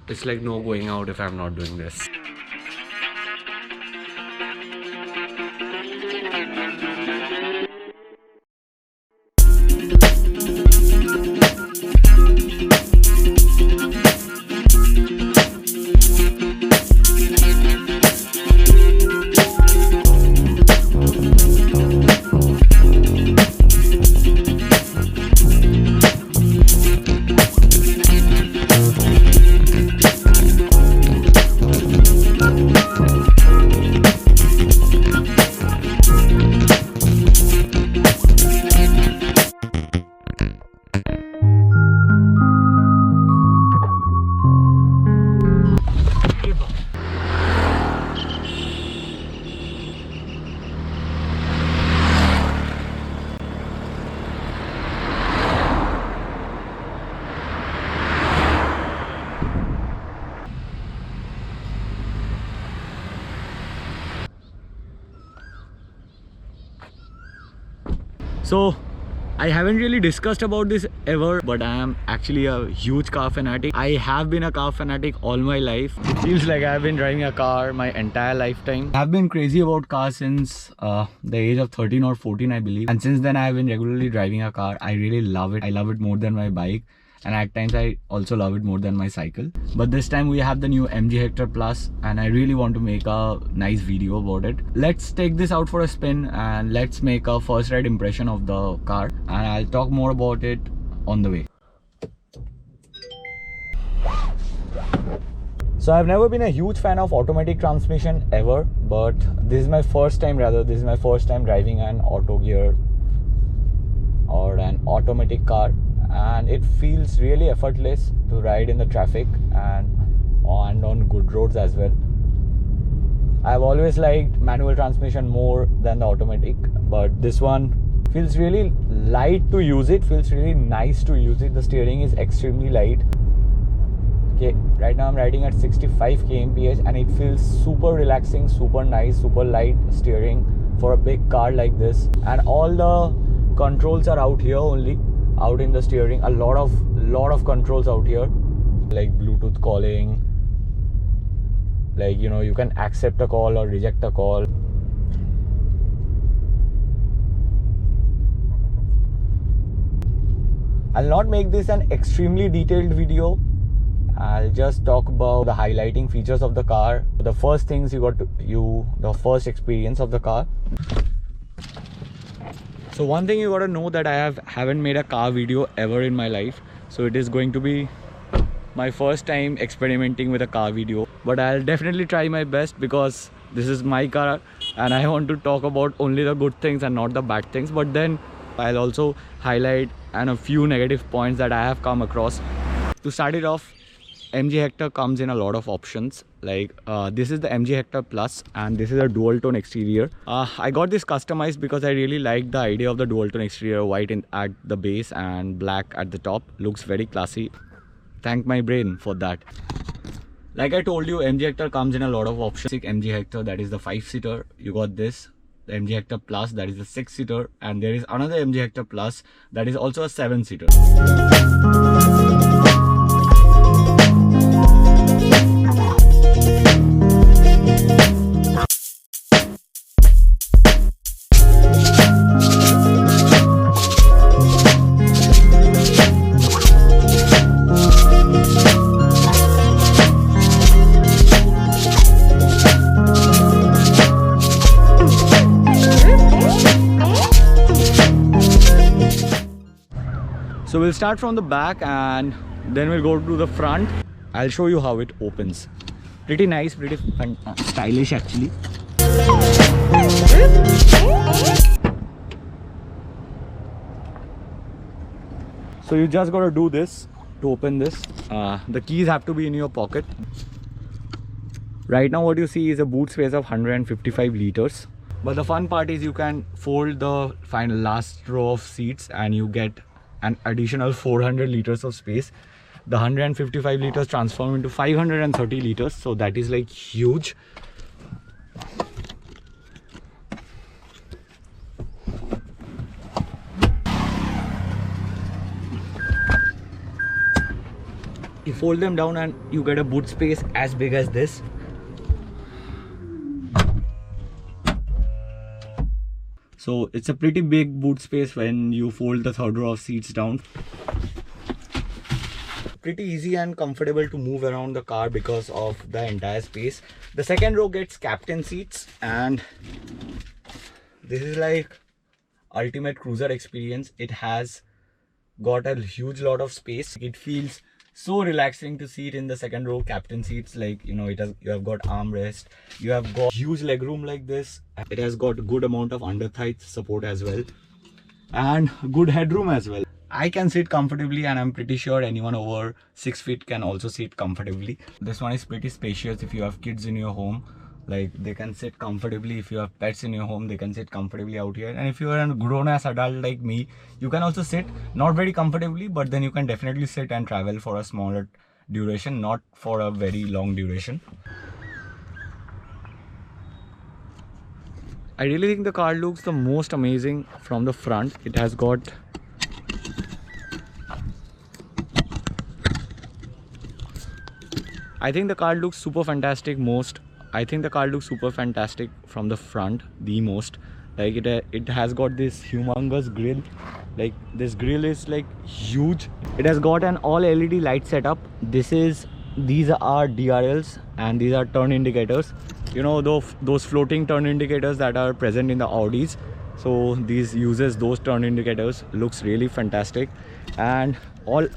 It's like no going out if I'm not doing this. So I haven't really discussed about this ever, but I am actually a huge car fanatic. I have been a car fanatic all my life. It feels like I've been driving a car my entire lifetime. I've been crazy about cars since the age of 13 or 14, I believe. And since then I've been regularly driving a car. I really love it. I love it more than my bike. And at times I also love it more than my cycle. But this time we have the new MG Hector Plus and I really want to make a nice video about it. Let's take this out for a spin and let's make a first ride impression of the car, and I'll talk more about it on the way. So I've never been a huge fan of automatic transmission ever, but this is my first time driving an auto gear or an automatic car, and it feels really effortless to ride in the traffic and on good roads as well. I've always liked manual transmission more than the automatic, but this one feels really light to use. It feels really nice to use it. The steering is extremely light. Okay, right now I'm riding at 65 kmph and it feels super relaxing, super nice, super light steering for a big car like this. And all the controls are out here only, out in the steering. A lot of controls out here, like Bluetooth calling, like, you know, you can accept a call or reject a call. I'll not make this an extremely detailed video. I'll just talk about the highlighting features of the car, the first things the first experience of the car. So one thing you gotta know that I haven't made a car video ever in my life. So it is going to be my first time experimenting with a car video. But I'll definitely try my best because this is my car and I want to talk about only the good things and not the bad things. But then I'll also highlight a few negative points that I have come across. To start it off, MG Hector comes in a lot of options. Like this is the MG Hector Plus and this is a dual tone exterior. I got this customized because I really liked the idea of the dual tone exterior, white at the base and black at the top. Looks very classy. Thank my brain for that. Like I told you, MG Hector comes in a lot of options. MG Hector, that is the 5-seater. You got this, the MG Hector Plus, that is the 6-seater, and there is another MG Hector Plus that is also a 7-seater. So we'll start from the back and then we'll go to the front. I'll show you how it opens. Pretty nice, pretty stylish actually. So you just gotta do this to open this. The keys have to be in your pocket. Right now what you see is a boot space of 155 liters. But the fun part is you can fold the last row of seats and you get an additional 400 liters of space. The 155 liters transform into 530 liters, so that is like huge. You fold them down and you get a boot space as big as this. So it's a pretty big boot space when you fold the third row of seats down. Pretty easy and comfortable to move around the car because of the entire space. The second row gets captain seats, and this is like ultimate cruiser experience. It has got a huge lot of space. It feels so relaxing to sit in the second row captain seats. Like, you know, you have got armrest, you have got huge legroom like this. It has got a good amount of under thigh support as well, and good headroom as well. I can sit comfortably, and I'm pretty sure anyone over 6 feet can also sit comfortably. This one is pretty spacious. If you have kids in your home, like, they can sit comfortably. If you have pets in your home, they can sit comfortably out here. And if you are a grown-ass adult like me, you can also sit, not very comfortably, but then you can definitely sit and travel for a smaller duration, not for a very long duration. I really think the car looks the most amazing from the front. It has got I think the car looks super fantastic from the front, the most. Like, it has got this humongous grille. Like, this grille is like huge. It has got an all LED light setup. These are DRLs, and these are turn indicators. You know, those floating turn indicators that are present in the Audis. So these uses those turn indicators. Looks really fantastic, and all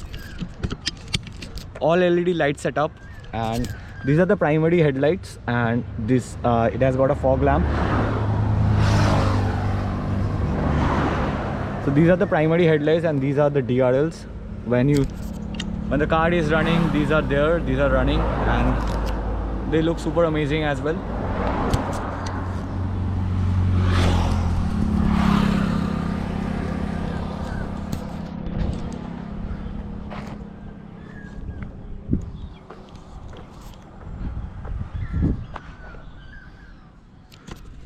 LED light setup. And these are the primary headlights, and this it has got a fog lamp. So these are the primary headlights, and these are the DRLs. When the car is running, these are running, and they look super amazing as well.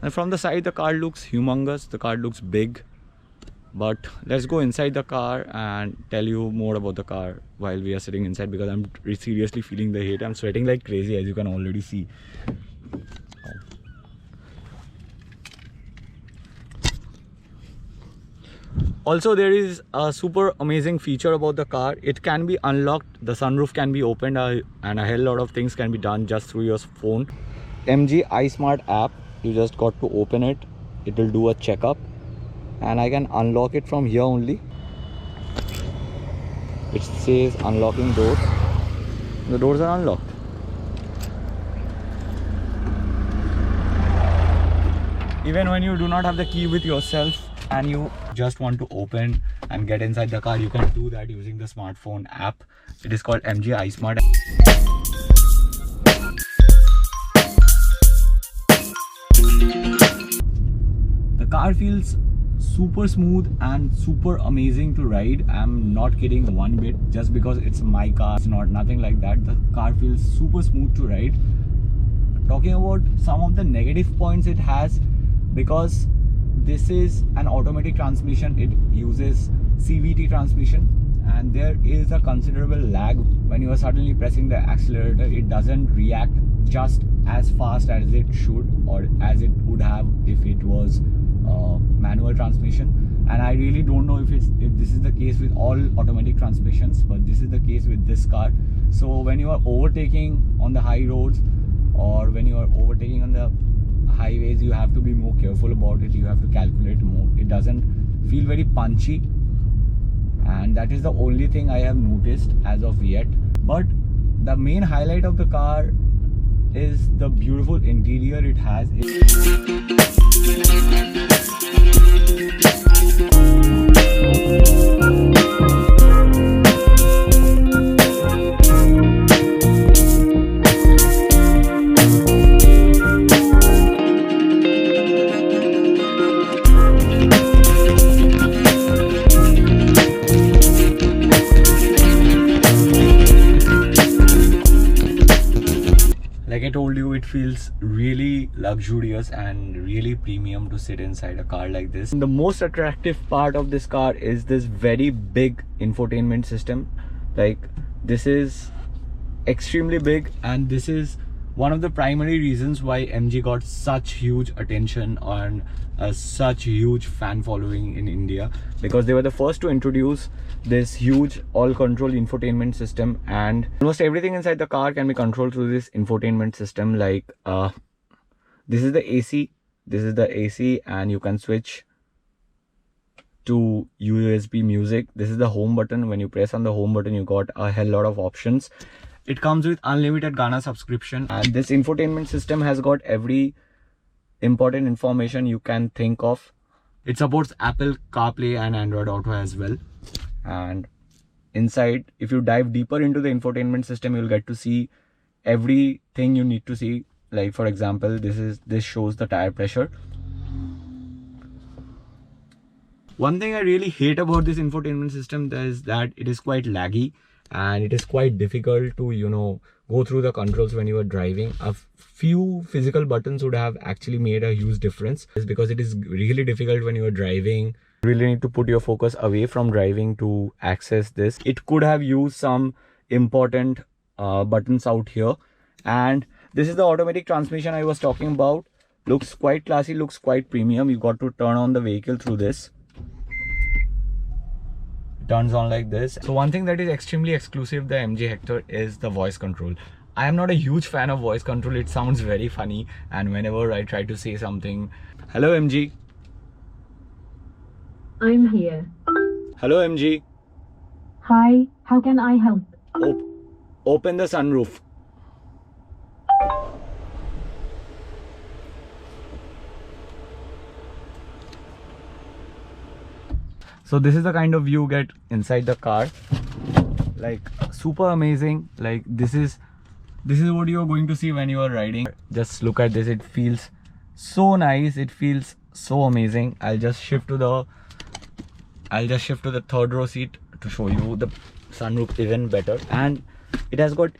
And from the side, the car looks humongous, the car looks big. But let's go inside the car and tell you more about the car while we are sitting inside, because I'm seriously feeling the heat. I'm sweating like crazy, as you can already see. Also, there is a super amazing feature about the car. It can be unlocked, the sunroof can be opened, and a hell lot of things can be done just through your phone. MG iSmart app. You just got to open it. It will do a checkup, and I can unlock it from here only. It says unlocking doors. The doors are unlocked. Even when you do not have the key with yourself and you just want to open and get inside the car, you can do that using the smartphone app. It is called MG iSmart. The car feels super smooth and super amazing to ride. I'm not kidding one bit. Just because it's my car, it's nothing like that. The car feels super smooth to ride. Talking about some of the negative points it has, because this is an automatic transmission, it uses CVT transmission, and there is a considerable lag. When you are suddenly pressing the accelerator, it doesn't react just as fast as it should, or as it would have if it was manual transmission. And I really don't know if this is the case with all automatic transmissions, but this is the case with this car. So when you are overtaking on the high roads, or when you are overtaking on the highways, you have to be more careful about it. You have to calculate more. It doesn't feel very punchy, and that is the only thing I have noticed as of yet. But the main highlight of the car is the beautiful interior it has. Like I told you, it feels really luxurious and really premium to sit inside a car like this. The most attractive part of this car is this very big infotainment system. Like, this is extremely big, and this is one of the primary reasons why MG got such huge attention and such huge fan following in India, because they were the first to introduce this huge all control infotainment system, and almost everything inside the car can be controlled through this infotainment system. Like this is the AC, and you can switch to USB music. This is the home button. When you press on the home button, you got a hell lot of options. It comes with unlimited Gaana subscription, and this infotainment system has got every important information you can think of. It supports Apple CarPlay and Android Auto as well. And inside, if you dive deeper into the infotainment system, you'll get to see everything you need to see. Like for example, this shows the tire pressure. One thing I really hate about this infotainment system is that it is quite laggy, and it is quite difficult to go through the controls when you are driving. A few physical buttons would have actually made a huge difference, because it is really difficult when you are driving. You really need to put your focus away from driving to access this. It could have used some important buttons out here. And this is the automatic transmission I was talking about. Looks quite classy, looks quite premium. You got to turn on the vehicle through this. Turns on like this. So one thing that is extremely exclusive the MG Hector is the voice control. I am not a huge fan of voice control. It sounds very funny, and whenever I try to say something, hello MG. I'm here. Hello MG. Hi, how can I help? Open the sunroof. So this is the kind of view you get inside the car. Like super amazing. Like this is what you are going to see when you are riding. Just look at this. It feels so nice. It feels so amazing. I'll just shift to the third row seat to show you the sunroof even better. And it has got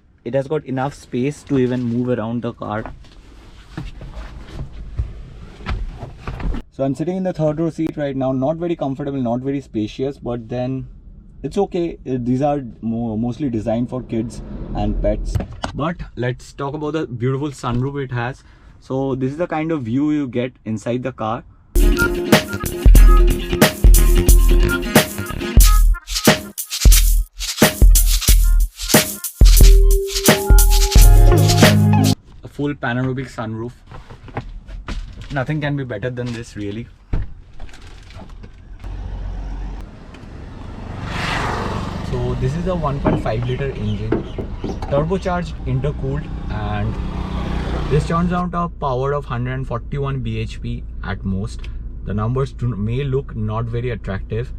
enough space to even move around the car. So I'm sitting in the third row seat right now. Not very comfortable, not very spacious, but then it's okay. These are mostly designed for kids and pets. But let's talk about the beautiful sunroof it has. So this is the kind of view you get inside the car. A full panoramic sunroof. Nothing can be better than this, really. So this is a 1.5 liter engine, turbocharged, intercooled, and this turns out a power of 141 bhp at most. The numbers may look not very attractive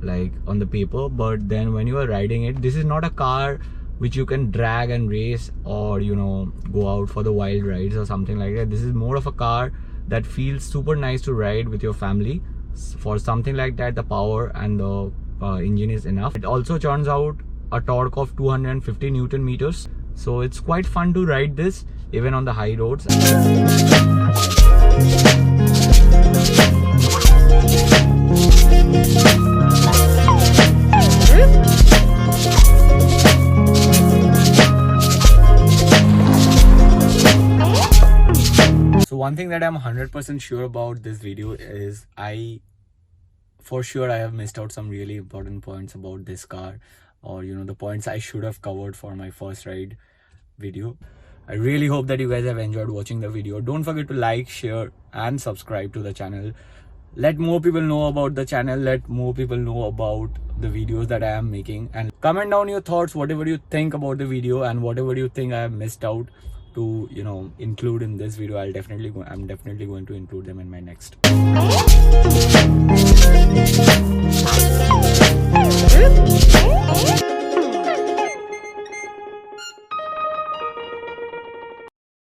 like on the paper, but then when you are riding it, this is not a car which you can drag and race, or go out for the wild rides or something like that. This is more of a car that feels super nice to ride with your family. For something like that, the power and the engine is enough. It also churns out a torque of 250 Newton meters. So it's quite fun to ride this even on the high roads. So one thing that I'm 100% sure about this video is for sure I have missed out some really important points about this car, or the points I should have covered for my first ride video. I really hope that you guys have enjoyed watching the video. Don't forget to like, share and subscribe to the channel. Let more people know about the channel. Let more people know about the videos that I am making, and comment down your thoughts, whatever you think about the video and whatever you think I have missed out to include in this video. I'm definitely going to include them in my next.